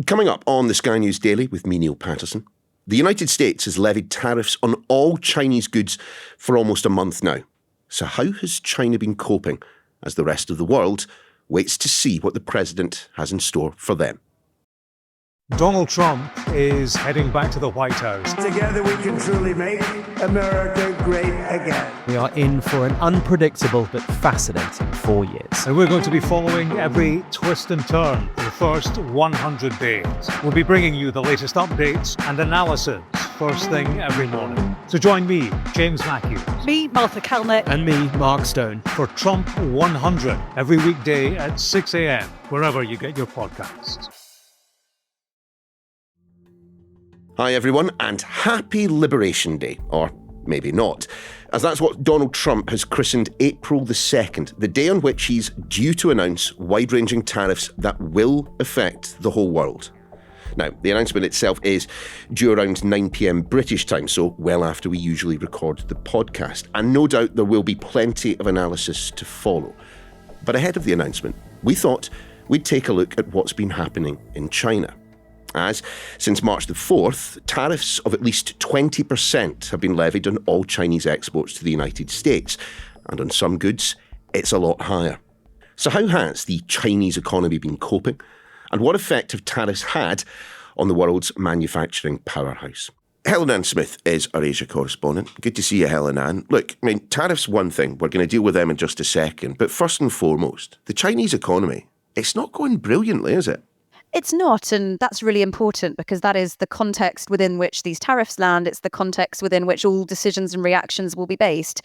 Coming up on the Sky News Daily with me, Niall Paterson, the United States has levied tariffs on all Chinese goods for almost a month now. So how has China been coping as the rest of the world waits to see what the president has in store for them? Donald Trump is heading back to the White House. Together we can truly make America great again. We are in for an unpredictable but fascinating 4 years. And we're going to be following every twist and turn for the first 100 days. We'll be bringing you the latest updates and analysis first thing every morning. So join me, James Matthews. Me, Martha Kellner. And me, Mark Stone. For Trump 100, every weekday at 6 a.m, wherever you get your podcasts. Hi everyone, and happy Liberation Day, or maybe not, as that's what Donald Trump has christened April the 2nd, the day on which he's due to announce wide-ranging tariffs that will affect the whole world. Now, the announcement itself is due around 9 p.m. British time, so well after we usually record the podcast, and no doubt there will be plenty of analysis to follow. But ahead of the announcement, we thought we'd take a look at what's been happening in China. As, since March the 4th, tariffs of at least 20% have been levied on all Chinese exports to the United States, and on some goods, it's a lot higher. So how has the Chinese economy been coping, and what effect have tariffs had on the world's manufacturing powerhouse? Helen-Ann Smith is our Asia correspondent. Good to see you, Helen-Ann. Look, I mean, tariffs one thing, we're going to deal with them in just a second, but first and foremost, the Chinese economy, it's not going brilliantly, is it? It's not, and that's really important because that is the context within which these tariffs land. It's the context within which all decisions and reactions will be based.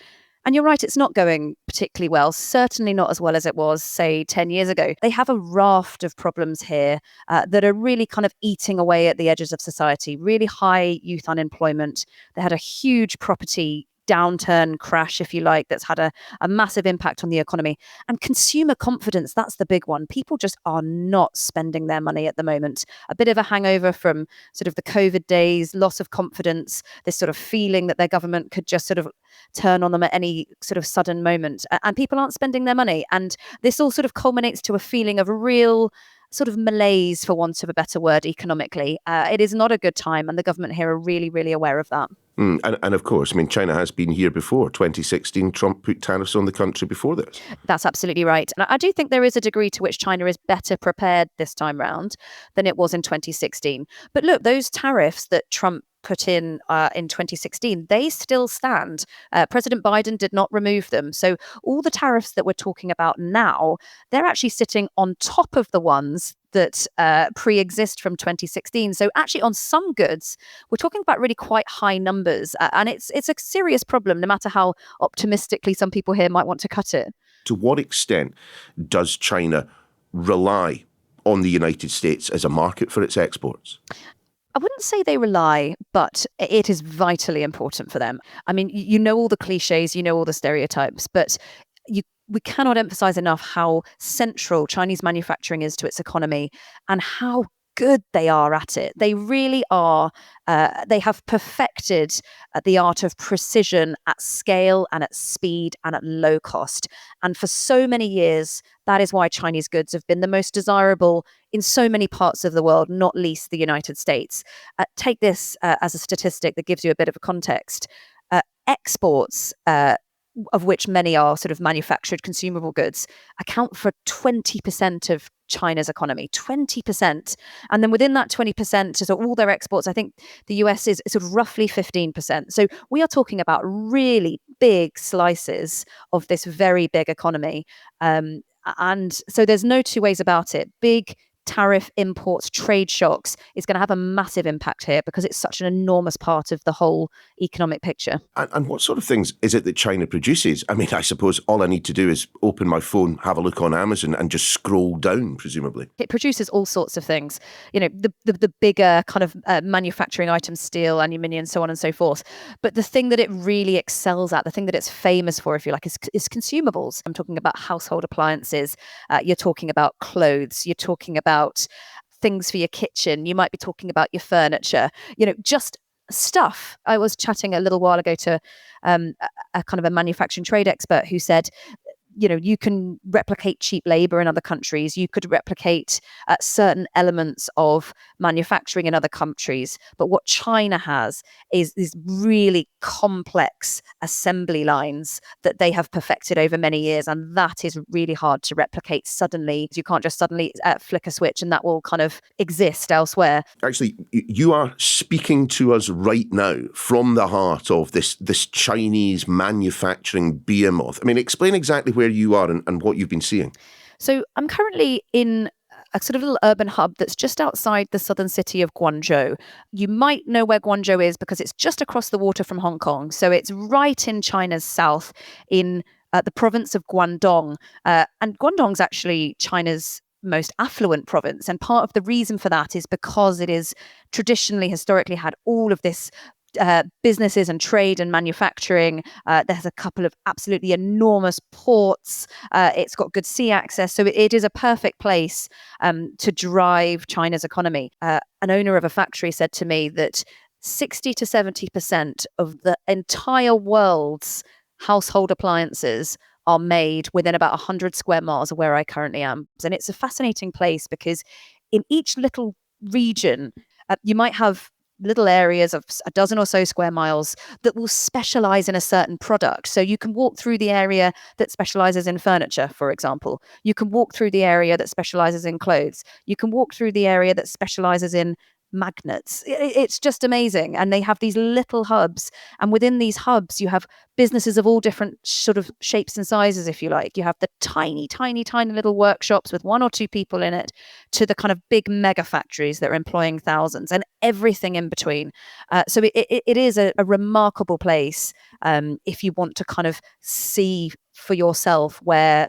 And you're right, it's not going particularly well, certainly not as well as it was, say, 10 years ago. They have a raft of problems here that are really kind of eating away at the edges of society, really high youth unemployment. They had a huge property downturn crash, if you like, that's had a massive impact on the economy. And consumer confidence, that's the big one. People just are not spending their money at the moment. A bit of a hangover from sort of the COVID days, loss of confidence, this sort of feeling that their government could just sort of turn on them at any sort of sudden moment. And people aren't spending their money. And this all sort of culminates to a feeling of real sort of malaise, for want of a better word, economically. It is not a good time, and the government here are really, really aware of that. And of course, I mean, China has been here before. 2016, Trump put tariffs on the country before this. That's absolutely right. And I do think there is a degree to which China is better prepared this time round than it was in 2016. But look, those tariffs that Trump put in 2016, they still stand. President Biden did not remove them. So all the tariffs that we're talking about now, they're actually sitting on top of the ones that pre-exist from 2016. So actually on some goods, we're talking about really quite high numbers. And it's a serious problem, no matter how optimistically some people here might want to cut it. To what extent does China rely on the United States as a market for its exports? I wouldn't say they rely, but it is vitally important for them. I mean, you know all the cliches, you know all the stereotypes, but we cannot emphasize enough how central Chinese manufacturing is to its economy and how good they are at it. They really are. They have perfected the art of precision at scale and at speed and at low cost. And for so many years, that is why Chinese goods have been the most desirable in so many parts of the world, not least the United States. Take this as a statistic that gives you a bit of a context. Exports, of which many are sort of manufactured consumable goods, account for 20% of China's economy, 20%. And then within that 20%, so all their exports, I think the US is sort of roughly 15%. So we are talking about really big slices of this very big economy. And so there's no two ways about it. Big tariff imports, trade shocks is going to have a massive impact here because it's such an enormous part of the whole economic picture. And what sort of things is it that China produces? I mean, I suppose all I need to do is open my phone, have a look on Amazon and just scroll down, presumably. It produces all sorts of things. You know, the bigger kind of manufacturing items, steel, aluminium, so on and so forth. But the thing that it really excels at, the thing that it's famous for, if you like, is consumables. I'm talking about household appliances. You're talking about clothes. You're talking about things for your kitchen. You might be talking about your furniture, you know, just stuff. I was chatting a little while ago to a kind of a manufacturing trade expert who said you can replicate cheap labor in other countries. You could replicate certain elements of manufacturing in other countries. But what China has is these really complex assembly lines that they have perfected over many years. And that is really hard to replicate suddenly. You can't just suddenly flick a switch and that will kind of exist elsewhere. Actually, you are speaking to us right now from the heart of this Chinese manufacturing behemoth. I mean, explain exactly where you are and what you've been seeing. So I'm currently in a sort of little urban hub that's just outside the southern city of Guangzhou. You might know where Guangzhou is because it's just across the water from Hong Kong. So it's right in China's south in the province of Guangdong. And Guangdong's actually China's most affluent province. And part of the reason for that is because it is traditionally, historically had all of this businesses and trade and manufacturing. There's a couple of absolutely enormous ports. It's got good sea access. So it is a perfect place to drive China's economy. An owner of a factory said to me that 60 to 70% of the entire world's household appliances are made within about 100 square miles of where I currently am. And it's a fascinating place because in each little region, you might have little areas of a dozen or so square miles that will specialize in a certain product. So you can walk through the area that specializes in furniture, for example. You can walk through the area that specializes in clothes. You can walk through the area that specializes in magnets. It's just amazing. And they have these little hubs. And within these hubs, you have businesses of all different sort of shapes and sizes, if you like. You have the tiny, tiny, tiny little workshops with one or two people in it to the kind of big mega factories that are employing thousands and everything in between. So it is a remarkable place if you want to kind of see for yourself where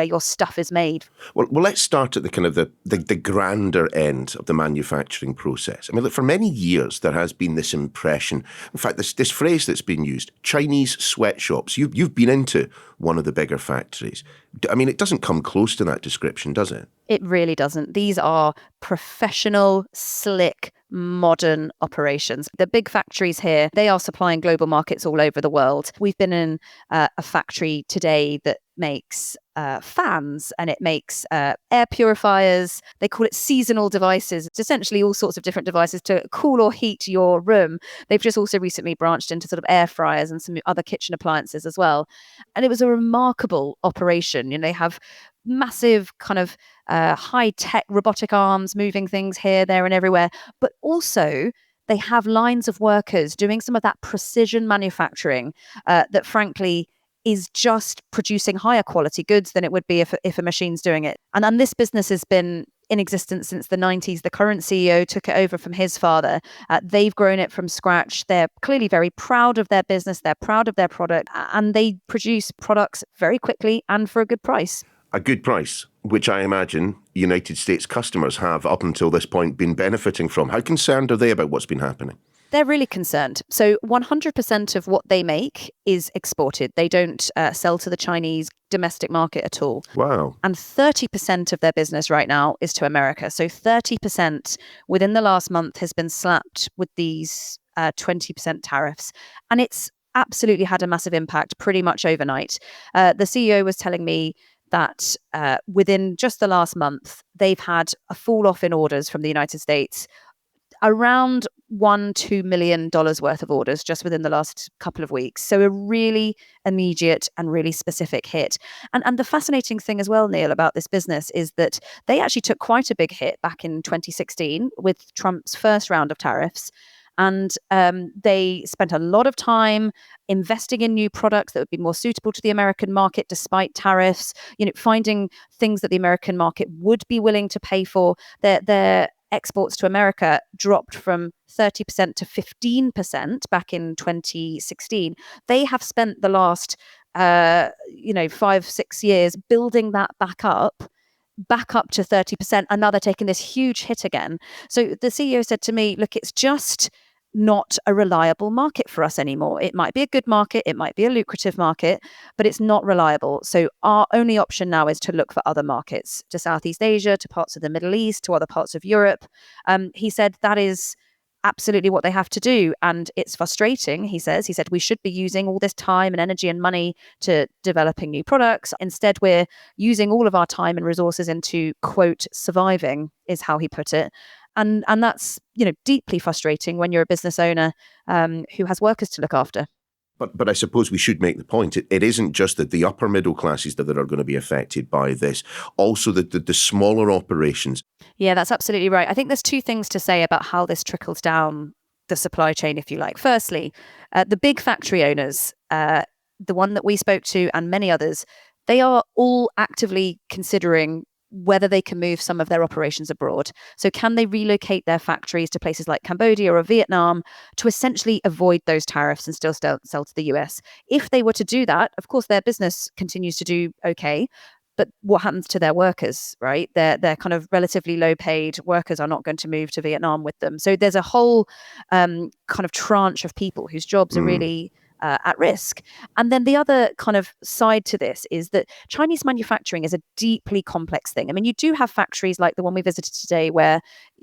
your stuff is made. Well, let's start at the kind of the grander end of the manufacturing process. I mean, look, for many years there has been this impression, in fact, this phrase that's been used, Chinese sweatshops. You've been into one of the bigger factories. I mean, it doesn't come close to that description, does it? It really doesn't. These are professional, slick, modern operations. The big factories here, they are supplying global markets all over the world. We've been in a factory today that makes fans and it makes air purifiers. They call it seasonal devices. It's essentially all sorts of different devices to cool or heat your room. They've just also recently branched into sort of air fryers and some other kitchen appliances as well. And it was a remarkable operation. They have massive kind of high-tech robotic arms moving things here, there and everywhere. But also they have lines of workers doing some of that precision manufacturing that frankly is just producing higher quality goods than it would be if a machine's doing it. And this business has been in existence since the 90s. The current CEO took it over from his father. They've grown it from scratch. They're clearly very proud of their business. They're proud of their product, and they produce products very quickly and for a good price. A good price, which I imagine United States customers have up until this point been benefiting from. How concerned are they about what's been happening? They're really concerned. So 100% of what they make is exported. They don't sell to the Chinese domestic market at all. Wow. And 30% of their business right now is to America. So 30% within the last month has been slapped with these 20% tariffs. And it's absolutely had a massive impact pretty much overnight. The CEO was telling me that within just the last month, they've had a fall off in orders from the United States, around $1-2 million worth of orders just within the last couple of weeks. So a really immediate and really specific hit. And the fascinating thing as well, Neil, about this business is that they actually took quite a big hit back in 2016 with Trump's first round of tariffs. And they spent a lot of time investing in new products that would be more suitable to the American market despite tariffs, finding things that the American market would be willing to pay for. Their exports to America dropped from 30% to 15% back in 2016. They have spent the last 5-6 years building that back up to 30%, and now they're taking this huge hit again. So the CEO said to me, look, it's just not a reliable market for us anymore. It might be a good market, it might be a lucrative market, but it's not reliable. So our only option now is to look for other markets, to Southeast Asia, to parts of the Middle East, to other parts of Europe. He said that is absolutely what they have to do. And it's frustrating, he said, we should be using all this time and energy and money to developing new products. Instead, we're using all of our time and resources into, quote, surviving, is how he put it. And that's, deeply frustrating when you're a business owner who has workers to look after. But I suppose we should make the point. It isn't just that the upper middle classes that are going to be affected by this, also the smaller operations. Yeah, that's absolutely right. I think there's two things to say about how this trickles down the supply chain, if you like. Firstly, the big factory owners, the one that we spoke to and many others, they are all actively considering whether they can move some of their operations abroad. So can they relocate their factories to places like Cambodia or Vietnam to essentially avoid those tariffs and still sell to the US? If they were to do that, of course, their business continues to do okay. But what happens to their workers, right? They're kind of relatively low paid workers are not going to move to Vietnam with them. So there's a whole kind of tranche of people whose jobs are really at risk. And then the other kind of side to this is that Chinese manufacturing is a deeply complex thing. I mean, you do have factories like the one we visited today where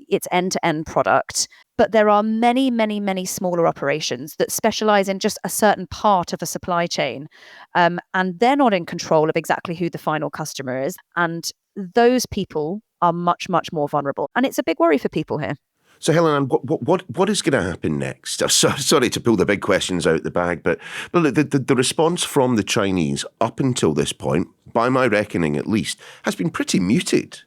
it's end-to-end product, but there are many, many, many smaller operations that specialize in just a certain part of a supply chain. And they're not in control of exactly who the final customer is. And those people are much, much more vulnerable. And it's a big worry for people here. So, Helen-Ann, what is going to happen next? Sorry to pull the big questions out the bag, but look, the response from the Chinese up until this point, by my reckoning at least, has been pretty muted.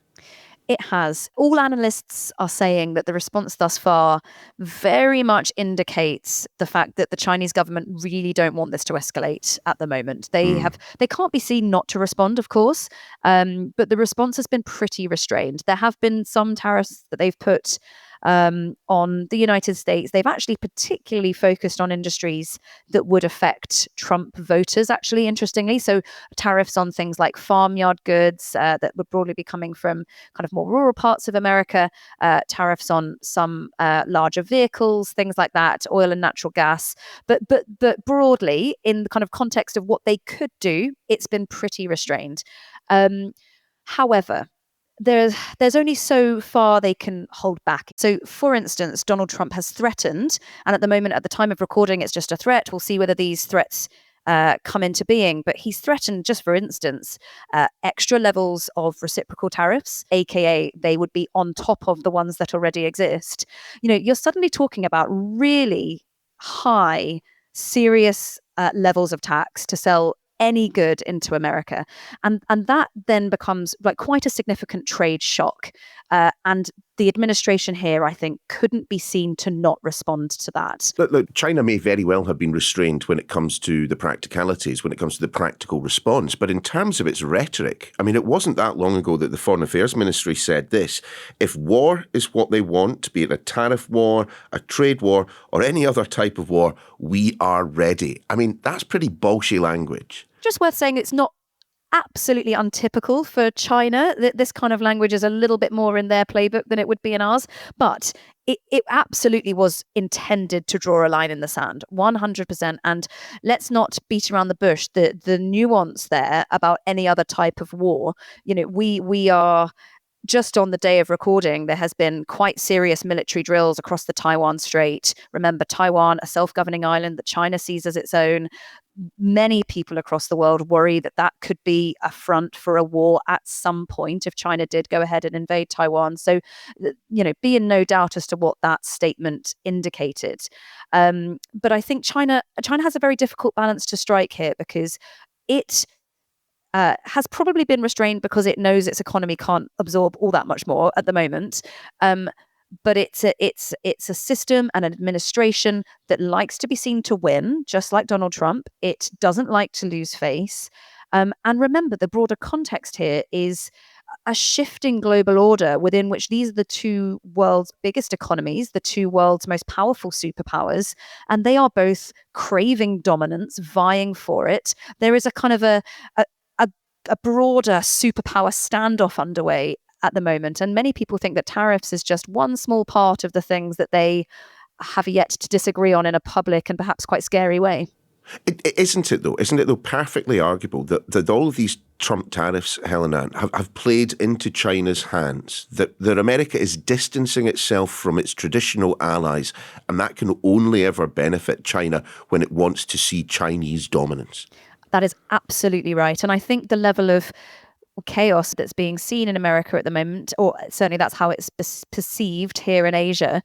It has. All analysts are saying that the response thus far very much indicates the fact that the Chinese government really don't want this to escalate at the moment. They can't be seen not to respond, of course, but the response has been pretty restrained. There have been some tariffs that they've put on the United States. They've actually particularly focused on industries that would affect Trump voters, actually, interestingly. So tariffs on things like farmyard goods that would broadly be coming from kind of more rural parts of America, tariffs on some larger vehicles, things like that, oil and natural gas. But broadly, in the kind of context of what they could do, it's been pretty restrained. However, there's only so far they can hold back. So, for instance, Donald Trump has threatened, and at the moment, at the time of recording, it's just a threat. We'll see whether these threats come into being. But he's threatened, just for instance, extra levels of reciprocal tariffs, aka they would be on top of the ones that already exist. You're suddenly talking about really high, serious levels of tax to sell any good into America. And that then becomes like quite a significant trade shock. And the administration here, I think, couldn't be seen to not respond to that. Look, China may very well have been restrained when it comes to the practicalities, when it comes to the practical response. But in terms of its rhetoric, I mean, it wasn't that long ago that the Foreign Affairs Ministry said this: if war is what they want, be it a tariff war, a trade war, or any other type of war, we are ready. I mean, that's pretty bolshy language. Just worth saying it's not absolutely untypical for China. This kind of language is a little bit more in their playbook than it would be in ours. But it absolutely was intended to draw a line in the sand, 100%. And let's not beat around the bush. The nuance there about any other type of war, we are... Just on the day of recording, there has been quite serious military drills across the Taiwan Strait. Remember, Taiwan, a self-governing island that China sees as its own. Many people across the world worry that could be a front for a war at some point if China did go ahead and invade Taiwan. So, be in no doubt as to what that statement indicated. But I think China has a very difficult balance to strike here because it has probably been restrained because it knows its economy can't absorb all that much more at the moment. But it's a system and an administration that likes to be seen to win, just like Donald Trump. It doesn't like to lose face. And remember, the broader context here is a shifting global order within which these are the two world's biggest economies, the two world's most powerful superpowers, and they are both craving dominance, vying for it. There is a kind of a broader superpower standoff underway at the moment. And many people think that tariffs is just one small part of the things that they have yet to disagree on in a public and perhaps quite scary way. Isn't it though perfectly arguable that all of these Trump tariffs, Helen-Ann, have played into China's hands, that America is distancing itself from its traditional allies, and that can only ever benefit China when it wants to see Chinese dominance? That is absolutely right. And I think the level of chaos that's being seen in America at the moment, or certainly that's how it's perceived here in Asia,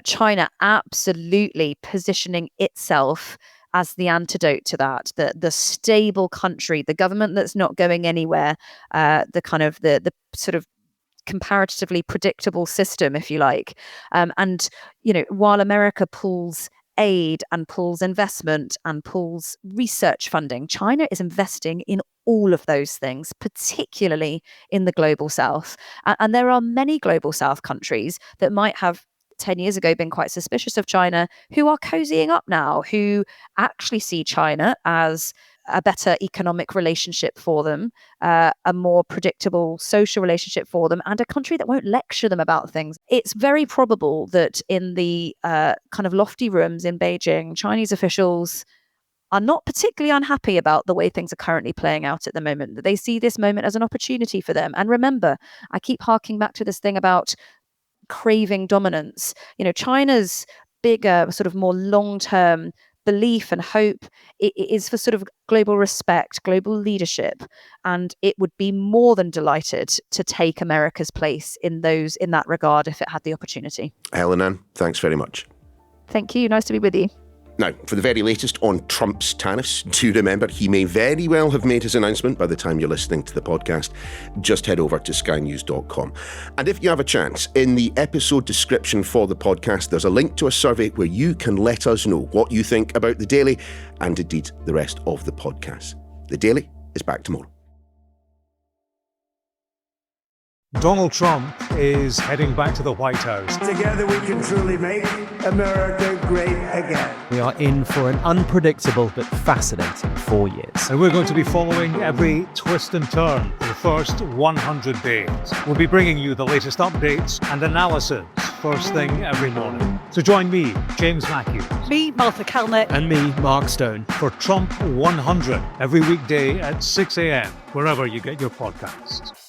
China absolutely positioning itself as the antidote to that, the stable country, the government that's not going anywhere, the sort of comparatively predictable system, if you like. And while America pulls aid and pulls investment and pulls research funding, China is investing in all of those things, particularly in the global south. And there are many global south countries that might have 10 years ago been quite suspicious of China, who are cozying up now, who actually see China as a better economic relationship for them, a more predictable social relationship for them, and a country that won't lecture them about things. It's very probable that in the kind of lofty rooms in Beijing, Chinese officials are not particularly unhappy about the way things are currently playing out at the moment, that they see this moment as an opportunity for them. And remember, I keep harking back to this thing about craving dominance. China's bigger, sort of more long-term belief and hope is for sort of global respect, global leadership, and it would be more than delighted to take America's place in that regard if it had the opportunity. Helen-Ann, thanks very much. Thank you. Nice to be with you. Now, for the very latest on Trump's tariffs, do remember he may very well have made his announcement by the time you're listening to the podcast. Just head over to skynews.com. And if you have a chance, in the episode description for the podcast, there's a link to a survey where you can let us know what you think about The Daily and indeed the rest of the podcast. The Daily is back tomorrow. Donald Trump is heading back to the White House. Together we can truly make America great again. We are in for an unpredictable but fascinating 4 years. And we're going to be following every twist and turn for the first 100 days. We'll be bringing you the latest updates and analysis first thing every morning. So join me, James Matthews. Me, Martha Kellner. And me, Mark Stone. For Trump 100, every weekday at 6 a.m, wherever you get your podcasts.